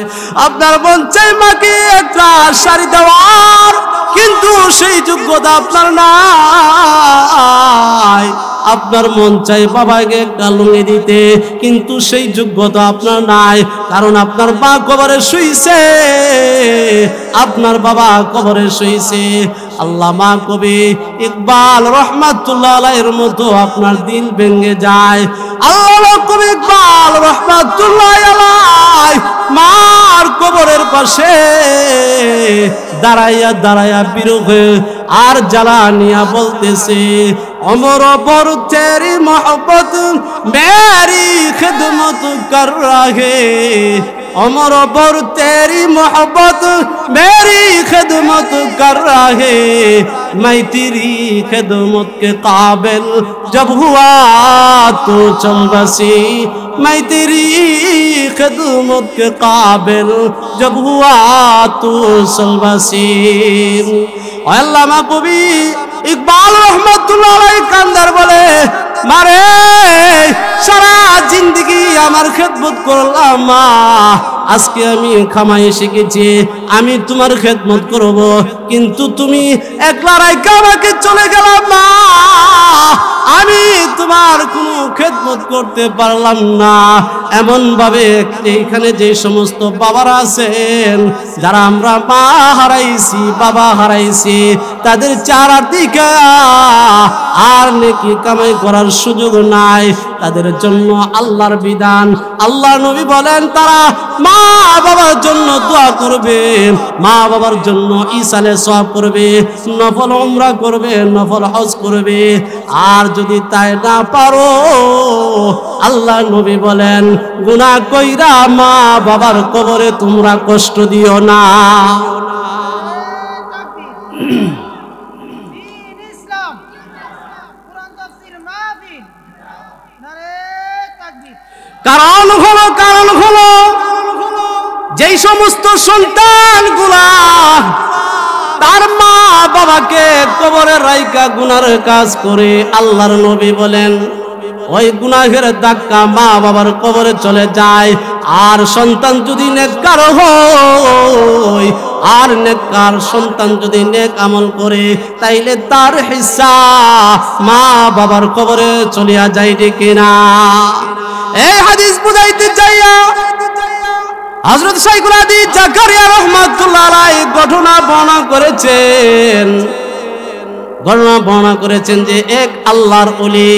আপনার মন চাই মাকে একটা শাড়ি দেওয়ার, কিন্তু সেই যোগ্যতা আপনার নাই। আপনার মন চাই বাবাকে একটা লুঙ্গি দিতে, কিন্তু সেই যোগ্যতা আপনার নাই, কারণ আপনার মা কবরে শুইছে, আপনার বাবা কবরে শুইছে। আল্লামা কবি ইকবাল রহমাতুল্লাহ আলাইহির মতো আপনার দিল ভেঙে যায়। আল্লামা কবি ইকবাল রহমাতুল্লাহ আলাইহি মার কবরের পাশে দাঁড়াইয়া দাঁড়াইয়া বিরহ আর জ্বালানিয়া বলতেছে, অমর পর তেরি মোহব্বত মেরি খিদমত কর রাহে, अमर पर तेरी मोहब्बत मेरी खिदमत कर रहे, मैं तेरी खिदमत के काबिल जब हुआ तो चल बसी, मैं तेरी खिदमत के काबिल जब हुआ तो चल बसी। अल्लामा कवि इकबाल रहमतुल्लाह अलैहि कांदार बोले, मारे सारा जिंदगी आमार खेदमत करलाम मा, আজকে আমি খামাই শিখেছি, আমি তোমার খেদমত করব, কিন্তু তুমি একলা রাইখা আমাকে চলে গেলাম মা, আমি তোমার কোনো খেদমত করতে পারলাম না। এমন ভাবে এইখানে যে সমস্ত বাবারা আছেন, যারা আমরা মা হারাইছি বাবা হারাইছি, তাদের চেহারার দিকে আর নেকি কামাই করার সুযোগ নাই। তাদের জন্য আল্লাহর বিধান, আল্লাহর নবী বলেন তারা মা বাবার জন্য দোয়া করবে, মা বাবার জন্য ইসালে সওয়াব করবে, নফল উমরা করবে, নফল হজ করবে। আর যদি তাই না পারো, আল্লাহ নবী বলেন গুনাহ কইরা মা বাবার কবরে তোমরা কষ্ট দিও না। কারণ হলো যেই সমস্ত সন্তানগুলা তার মা বাবাকে কবরে রাইখা গুনার কাজ করে, আল্লাহর নবী বলেন ওই গুনাহের ধাক্কা মা বাবার কবরে চলে যায়। আর সন্তান যদি নেককার হয়, আর নেককার সন্তান যদি নেক আমল করে, তাইলে তার হিস্সা মা বাবার কবরে চলিয়া যায় কিনা। এই হাদিস বুঝাইতে চাইয়া হযরত শাইখুল হাদিস জাকারিয়া রাহমাতুল্লাহ আলাইহি ঘটনা বর্ণনা করেছেন যে এক আল্লাহর ওলি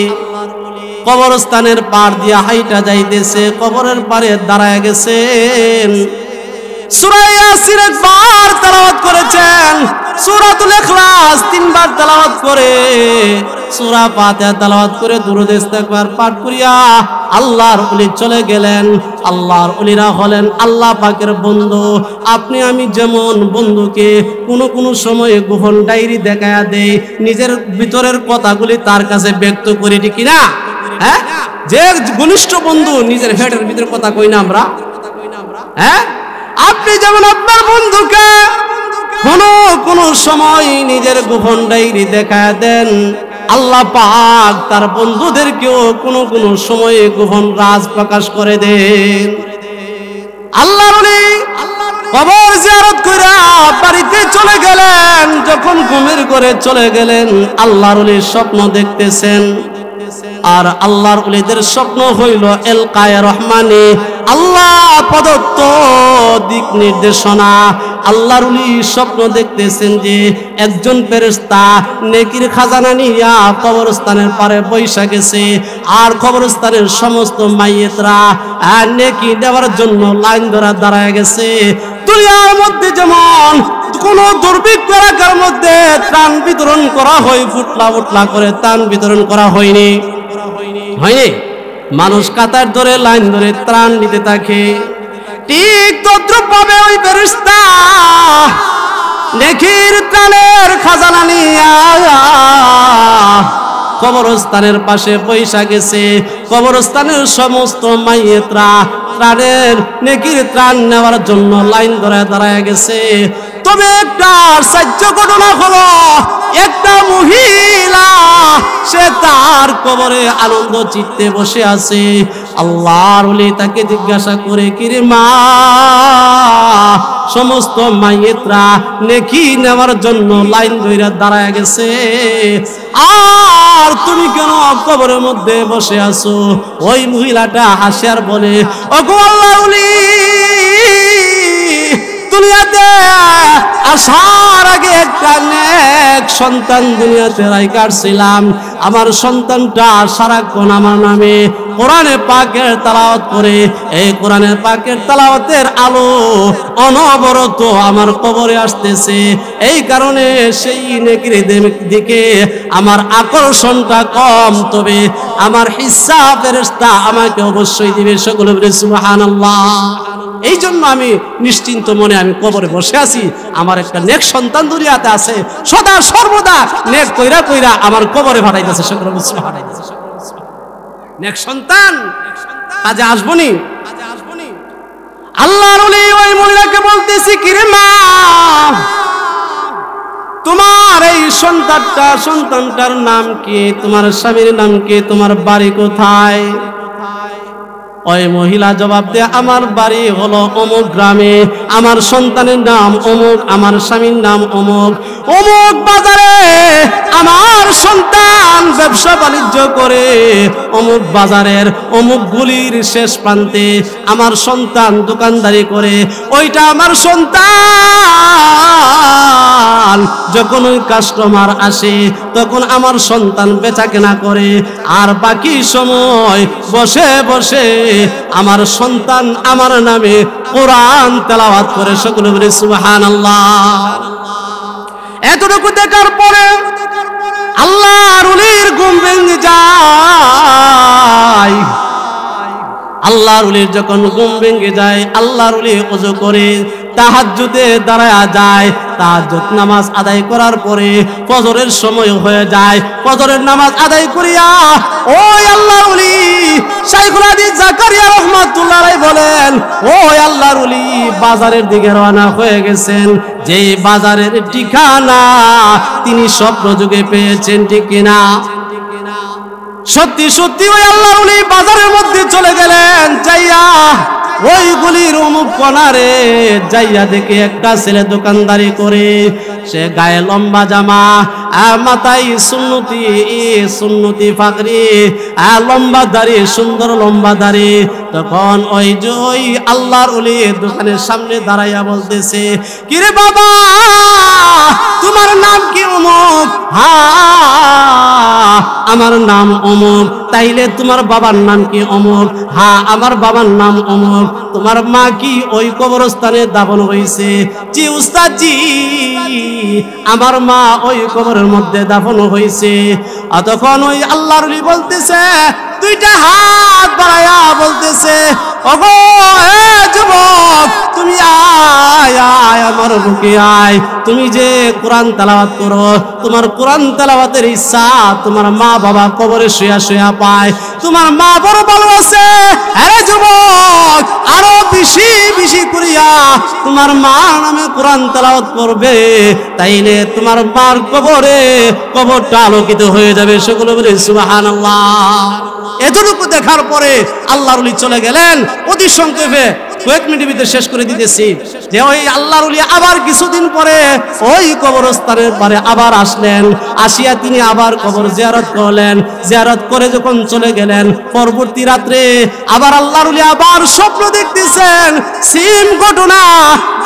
কবরস্থানের পার দিয়া হাইটা যাইতেছে, কবরের পারে দাঁড়ায় গেছেন। সূরা ইয়াসিন একবার তেলাওয়াত করেছেন, সূরাতুল ইখলাস 3 বার তেলাওয়াত করে, সূরা ফাতিহা তেলাওয়াত করে, দুরূদ ইস্তিগফার পাঠ করিয়া আল্লাহর ওলি চলে গেলেন। আল্লাহর ওলিরা হলেন আল্লাহ পাকের বন্ধু। আপনি আমি যেমন বন্ধুকে কোনো সময়ে গোপন ডায়েরি দেখায়া দেই, নিজের ভিতরের কথাগুলি তার কাছে ব্যক্ত করি, ঠিক কিনা? হ্যাঁ, যে ঘনিষ্ঠ বন্ধু নিজের হেডের ভিতরে কথা কই না আমরা, হ্যাঁ, আপনি যেমন আপনার বন্ধুকে কোনো সময় নিজের গোপন ডায়েরি দেখায়া দেন, আল্লাহ পাক তার বন্ধুদেরকেও কোনো সময়ে গোপন রাজ প্রকাশ করে দেন। আল্লাহর ওলি কবর জিয়ারত কইরা বাড়িতে চলে গেলেন। যখন ঘুমের ঘরে চলে গেলেন, আল্লাহর ওলি স্বপ্ন দেখতেছেন। আর আল্লাহর ওলিদের স্বপ্ন হইল এলকায়ে রহমানি, আল্লাহ প্রদত্ত দিক নির্দেশনা। আল্লাহর ওলি স্বপ্ন দেখতেছেন যে একজন ফেরেশতা নেকির খাজানা নিয়া কবরস্থানের পারে বৈশা গেছে, আর কবরস্থানের সমস্ত মাইয়েতরা নেকি দেওয়ার জন্য লাইন ধরা দাঁড়ায় গেছে। দুনিয়ার মধ্যে যেমন কোন দুর্ভিক্ষ এলাকার মধ্যে ত্রাণ বিতরণ করা হয়, ফুটলা করে ত্রাণ বিতরণ করা হয়নি, মানুষ কাতার ধরে লাইন ধরে ত্রাণ নিতে থাকে। ঠিক তদ্রূপভাবে ওই ফেরেশতা নেকির ত্রাণের খাজানা নিয়া কবরস্থানের পাশে বৈশা গেছে। কবরস্থানের সমস্ত মাইয়েতরা ত্রাণের নেকির ত্রাণ নেওয়ার জন্য লাইন ধরে দাঁড়ায় গেছে। তবে একটা আশ্চর্য ঘটনা হলো, একটা মহিলা সে তার কবরে আনন্দ চিত্তে বসে আছে। আল্লাহর ওলি তাকে জিজ্ঞাসা করে, কিরে মা, সমস্ত মাইয়েতরা নেকি নেওয়ার জন্য লাইন ধরে দাঁড়ায় গেছে, আর তুমি কেন কবরের মধ্যে বসে আছো? ওই মহিলাটা হাসে আর বলে, ওগো আল্লাহর ওলি, দুনিয়াতে আসার আগে একটা নেক সন্তান দুনিয়াতে রাইখাছিলাম। আমার সন্তানটা সারাক্ষণ আমার নামে কোরআনে পাকের তেলাওয়াত করে। এই কোরআনের পাকের তেলাওয়াতের আলো অনবরত আমার কবরে আসতেছে। এই কারণে সেই নেকির দিকে আমার আকর্ষণটা কম, তবে আমার হিস্সা ফেরেশতা আমাকে অবশ্যই দিবে। সকলে বলে সুবহানাল্লাহ। এই জন্য আমি নিশ্চিন্ত মনে আমি কবরে বসে আছি। আমার একটা নেক সন্তান দুনিয়াতে আছে, সদা সর্বদা নেক কইরা কইরা আমার কবরে ভাটাইতেছে। সকলে বলে সুবহানাল্লাহ। নেক সন্তান কাজে আসবনি। আল্লাহর ওলি ওই মহিলাকে বলতেছি, কিরে মা, তোমার এই সন্তানটার নাম কি? তোমার স্বামীর নাম কি? তোমার বাড়ি কোথায়? ওই মহিলা জবাব দেয়, আমার বাড়ি হলো অমুক গ্রামে, আমার সন্তানের নাম অমুক, আমার স্বামীর নাম অমুক, অমুক বাজারে আমার সন্তান ব্যবসা বাণিজ্য করে, অমুক বাজারের অমুক গুলির শেষ প্রান্তে আমার সন্তান দোকানদারি করে। ওইটা আমার সন্তান যখন ওই কাস্টমার আসে তখন আমার সন্তান বেচা কেনা করে, আর বাকি সময় বসে বসে আমার সন্তান আমার নামে কোরআন তেলাওয়াত করে। সকলে বলে সুবহানাল্লাহ। এতটুকু দেখার পরে আল্লাহর ওলির ঘুম ভেঙে যায়। আল্লাহর ওলির যখন ঘুম ভেঙে যায়, আল্লাহর ওলি ওযু করে তাহাজ্জুদে দাঁড়ায়া যায়। তাহাজ্জুদ নামাজ আদায় করার পরে ফজরের সময় হয়ে যায়। ফজরের নামাজ আদায় করিয়া ওই আল্লাহর ওলি শাইখুল হাদিস জাকারিয়া রাহমাতুল্লাহ আলাইহি বলেন, ওই আল্লাহর ওলি বাজারের দিকে রওনা হয়ে গেছেন। যেই বাজারের ঠিকানা তিনি স্বপ্ন যুগে পেয়েছেন, ঠিক কিনা? সত্যি সত্যি ওই আল্লাহর ওলি বাজারের মধ্যে চলে গেলেন। যাইয়া ওই গুলির অমুক কোনারে যাইয়া দেখে একটা ছেলে দোকানদারি করে। সে গায়ে লম্বা জামা, মাথায় সুন্নতি পাগড়ি, লম্বা দাড়ি, সুন্দর লম্বা দাড়ি। তখন ওই যে ওই আল্লাহর ওলি দোকানের সামনে দাঁড়াইয়া বলতেছে, কিরে বাবা, তোমার নাম কি? অমুক। হ্যাঁ, আমার নাম অমুক। তাইলে তোমার বাবার নাম কি? অমুক। হ্যাঁ, আমার বাবার নাম অমুক। তোমার মা কি ওই কবরস্থানে দাফন হয়েছে? জি উস্তাদ জি, আমার মা ওই কবরের মধ্যে দাফন হয়েছে। আর তখন ওই আল্লাহর ওলি বলতেছে, দুইটা হাত বাড়ায়া বলতেছে, ওগো হে যুবক, তুমি আয় আয় আমার বুকে আয়। তুমি যে কোরআন তেলাওয়াত করো, তোমার কোরআন তেলাওয়াতের ইচ্ছা তোমার মা বাবা কবরে শুয়া শুয়া পায়। তোমার মা বড় ভালো আছে। হে যুবক, আরো বেশি বেশি করিয়া তোমার মা নামে কোরআন তেলাওয়াত করবে, তাইলে তোমার মার কবরটা আলোকিত হয়ে যাবে। সকলে বলে সুবহানাল্লাহ। এতটুকু দেখার পরে আল্লাহর ওলি চলে গেলেন। অতি সংক্ষেপে কয়েক মিনিটের ভিতরে শেষ করে দিতেছি যে ওই আল্লাহর ওলি আবার কিছুদিন পরে ওই কবরস্থানের পারে আবার আসলেন। আসিয়া তিনি আবার কবর জিয়ারত করলেন। জিয়ারত করে যখন চলে গেলেন, পরবর্তী রাত্রে আবার আল্লাহর ওলি আবার স্বপ্ন দেখতেছেন। সেম ঘটনা,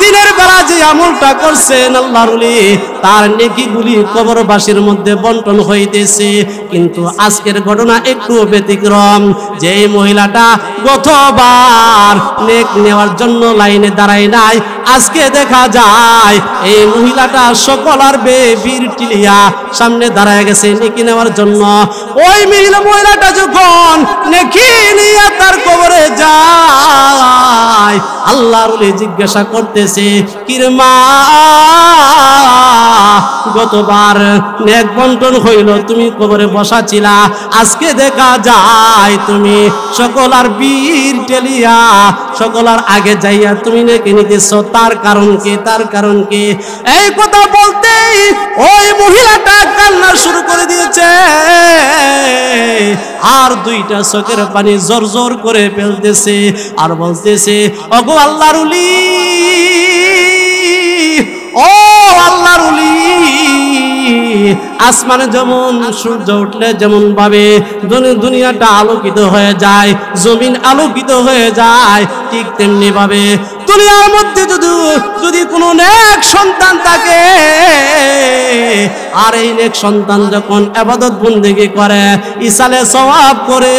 দিনের বেলা যে আমলটা করছেন আল্লাহর ওলি, তার নেকিগুলি কবরবাসীর মধ্যে বন্টন হইতেছে। কিন্তু আজকের ঘটনা একটু ব্যতিক্রম। যে মহিলাটা গতবার নেক নেওয়ার জন্য লাইনে দাঁড়ায় নাই, আজকে দেখা যায় এই মহিলাটা সকল আর বীর টিলিয়া সামনে দাঁড়ায় গেছে নেকি নেওয়ার জন্য। ওই মহিলাটা যখন নেকি নিয়ে তার কবরে যায়, আল্লাহর ওলি জিজ্ঞাসা করতেছে, কিরে মা, গতবার নেক বন্টন হইল, তুমি কবরে বসা ছিলা, আজকে দেখা যায় তুমি সকল আর বীর টেলিয়া সকলের আগে যাইয়া তুমি নেকি নিতেছ, তার কারণ কি, তার কারণ কি? এই কথা বলতেই ওই মহিলাটা কান্না শুরু করে দিয়েছে, আর দুইটা চোখের পানি জোর জোর করে ফেলতেছে, আর বলতেছে, ওগো আল্লাহর ওলি, ও আল্লাহর ওলি, আসমানে যেমন সূর্য উঠলে যেমন ভাবে দুনিয়াটা আলোকিত হয়ে যায়, জমিন আলোকিত হয়ে যায়, ঠিক তেমনি ভাবে দুনিয়ার মধ্যে যদি কোনো নেক সন্তান থাকে, আর এই নেক সন্তান যখন ইবাদত বন্দেগী করে, ইসালে সওয়াব করে,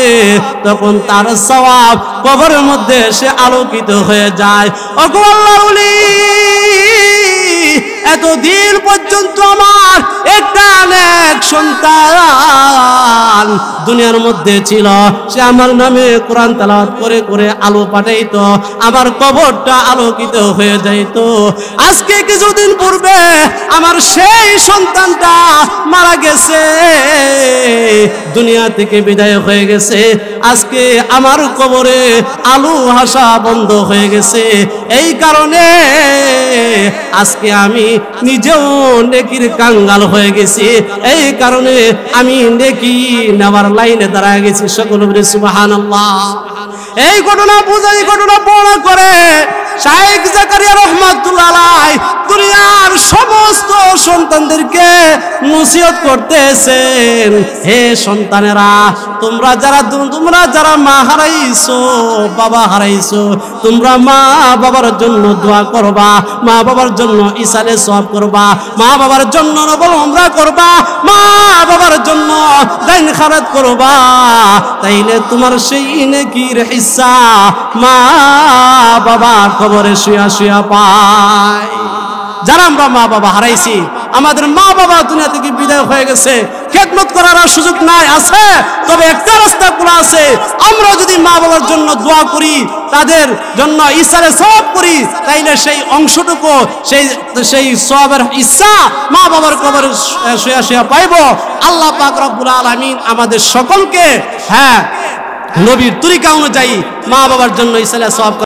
তখন তার সওয়াব কবরের মধ্যে সে আলোকিত হয়ে যায়। ওগো আল্লাহর ওলি, এতদিন পর্যন্ত আমার একটা নেক সন্তান দুনিয়ার মধ্যে ছিল, সে আমার নামে কোরআন তেলাওয়াত করে করে আলো পাঠাইতো, আমার কবরটা আলোকিত হয়ে যাইত। আজকে কিছুদিন পূর্বে আমার সেই সন্তানটা মারা গেছে, দুনিয়া থেকে বিদায় হয়ে গেছে। আজকে আমার কবরে আলো হাসা বন্ধ হয়ে গেছে। এই কারণে আজকে আমি নিজেও নেকির কাঙ্গাল হয়ে গেছি। এই কারণে আমি নেকি নেওয়ার লাইনে দাঁড়ায় গেছি। সকল বলে সুবহানাল্লাহ। এই ঘটনা বুঝাই, ঘটনা বর্ণনা করে শাইখ জাকারিয়া রাহমাতুল্লাহ আলাইহি দুনিয়ার সমস্ত সন্তানদেরকে নসিহত করতেছেন, হে সন্তানেরা, তোমরা যারা মা হারাইছো, বাবা হারাইছো, তোমরা মা বাবার জন্য দোয়া করবা, মা বাবার জন্য ইসালে সওয়াব করবা, মা বাবার জন্য নফল উমরা করবা, মা বাবার জন্য দান খারাত করবা, তাইলে তোমার সেই নেকির হিস্সা মা বাবা কবরে শুয়া শুয়া পায়। যারা আমরা মা বাবা হারাইছি, আমাদের মা বাবা দুনিয়া থেকে বিদায় হয়ে গেছে, খেদমত করার আর সুযোগ নাই, আছে তবে একটা রাস্তা খোলা আছে। আমরা যদি মা বাবার জন্য দোয়া করি, তাদের জন্য ইসালে সওয়াব করি, তাইলে সেই অংশটুকু, সেই সওয়াবের ইচ্ছা মা বাবার কবরে শুয়া শুয়া পাইব। আল্লাহ পাক রব্বুল আলামিন আমাদের সকলকে নবীর তরিকা অনুযায়ী মা বাবার জন্য ইসালে সওয়াব